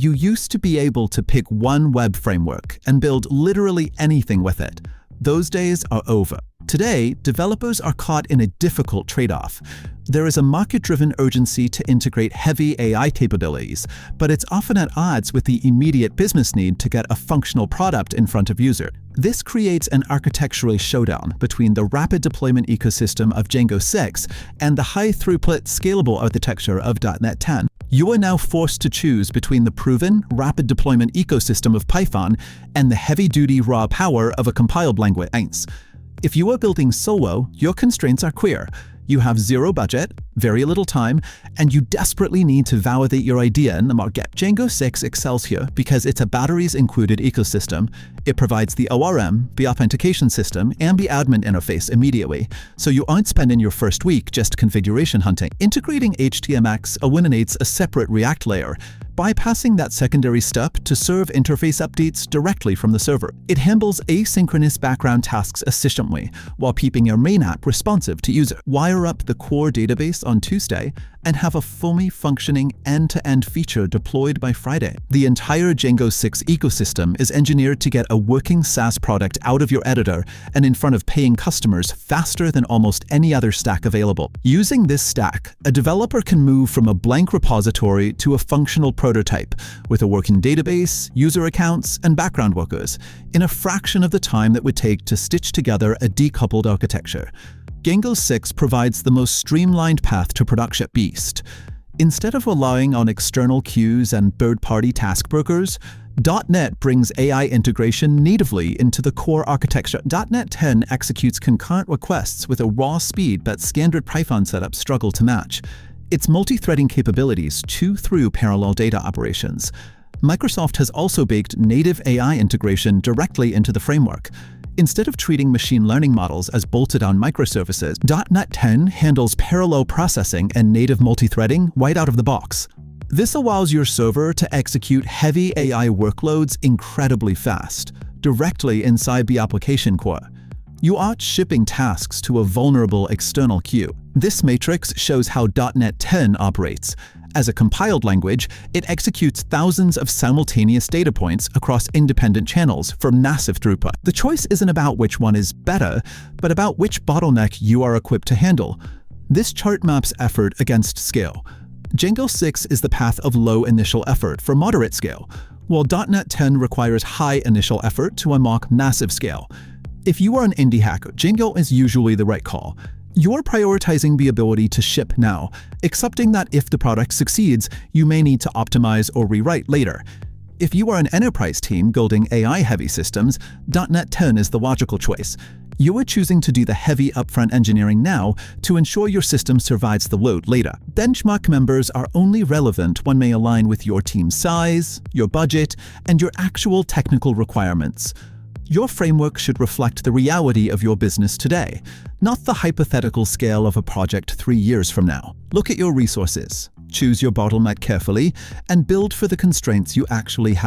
You used to be able to pick one web framework and build literally anything with it. Those days are over. Today, developers are caught in a difficult trade-off. There is a market-driven urgency to integrate heavy AI capabilities, but it's often at odds with the immediate business need to get a functional product in front of users. This creates an architectural showdown between the rapid deployment ecosystem of Django 6 and the high-throughput, scalable architecture of .NET 10. You are now forced to choose between the proven, rapid deployment ecosystem of Python and the heavy-duty raw power of a compiled language. If you are building solo, your constraints are clear. You have zero budget, very little time, and you desperately need to validate your idea in the market. Django 6 excels here because it's a batteries-included ecosystem. It provides the ORM, the authentication system, and the admin interface immediately, so you aren't spending your first week just configuration hunting. Integrating htmx eliminates a separate React layer, bypassing that secondary step to serve interface updates directly from the server. It handles asynchronous background tasks efficiently while keeping your main app responsive to user. Wire up the core database on Tuesday and have a fully functioning end-to-end feature deployed by Friday. The entire Django 6 ecosystem is engineered to get a working SaaS product out of your editor and in front of paying customers faster than almost any other stack available. Using this stack, a developer can move from a blank repository to a functional prototype with a working database, user accounts, and background workers in a fraction of the time that would take to stitch together a decoupled architecture. Django 6 provides the most streamlined path to production beast. Instead of relying on external queues and third-party task brokers, .NET brings AI integration natively into the core architecture. .NET 10 executes concurrent requests with a raw speed that standard Python setups struggle to match. Its multi-threading capabilities chew through parallel data operations. Microsoft has also baked native AI integration directly into the framework. Instead of treating machine learning models as bolted-on microservices, .NET 10 handles parallel processing and native multi-threading right out of the box. This allows your server to execute heavy AI workloads incredibly fast, directly inside the application core. You aren't shipping tasks to a vulnerable external queue. This matrix shows how .NET 10 operates. As a compiled language, it executes thousands of simultaneous data points across independent channels for massive throughput. The choice isn't about which one is better, but about which bottleneck you are equipped to handle. This chart maps effort against scale. Django 6 is the path of low initial effort for moderate scale, while .NET 10 requires high initial effort to unlock massive scale. If you are an indie hacker, Django is usually the right call. You're prioritizing the ability to ship now, accepting that if the product succeeds, you may need to optimize or rewrite later. If you are an enterprise team building AI-heavy systems, .NET 10 is the logical choice. You are choosing to do the heavy upfront engineering now to ensure your system survives the load later. Benchmark members are only relevant when they align with your team's size, your budget, and your actual technical requirements. Your framework should reflect the reality of your business today, not the hypothetical scale of a project 3 years from now. Look at your resources, choose your bottleneck carefully, and build for the constraints you actually have.